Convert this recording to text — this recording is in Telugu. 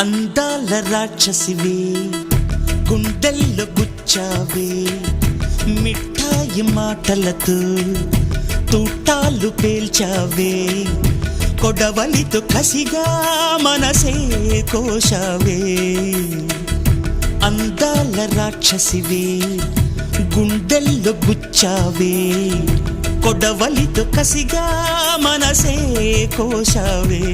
అందాల రాక్షసివే గుండెల్లో గుచ్చావే మిఠాయి మాటలతో తూటాలు పేల్చావే కొడవలితో కసిగా మనసే కోశావే అందాల రాక్షసివే గుండెల్లో గుచ్చావే కొడవలితో కసిగా మనసే కోశావే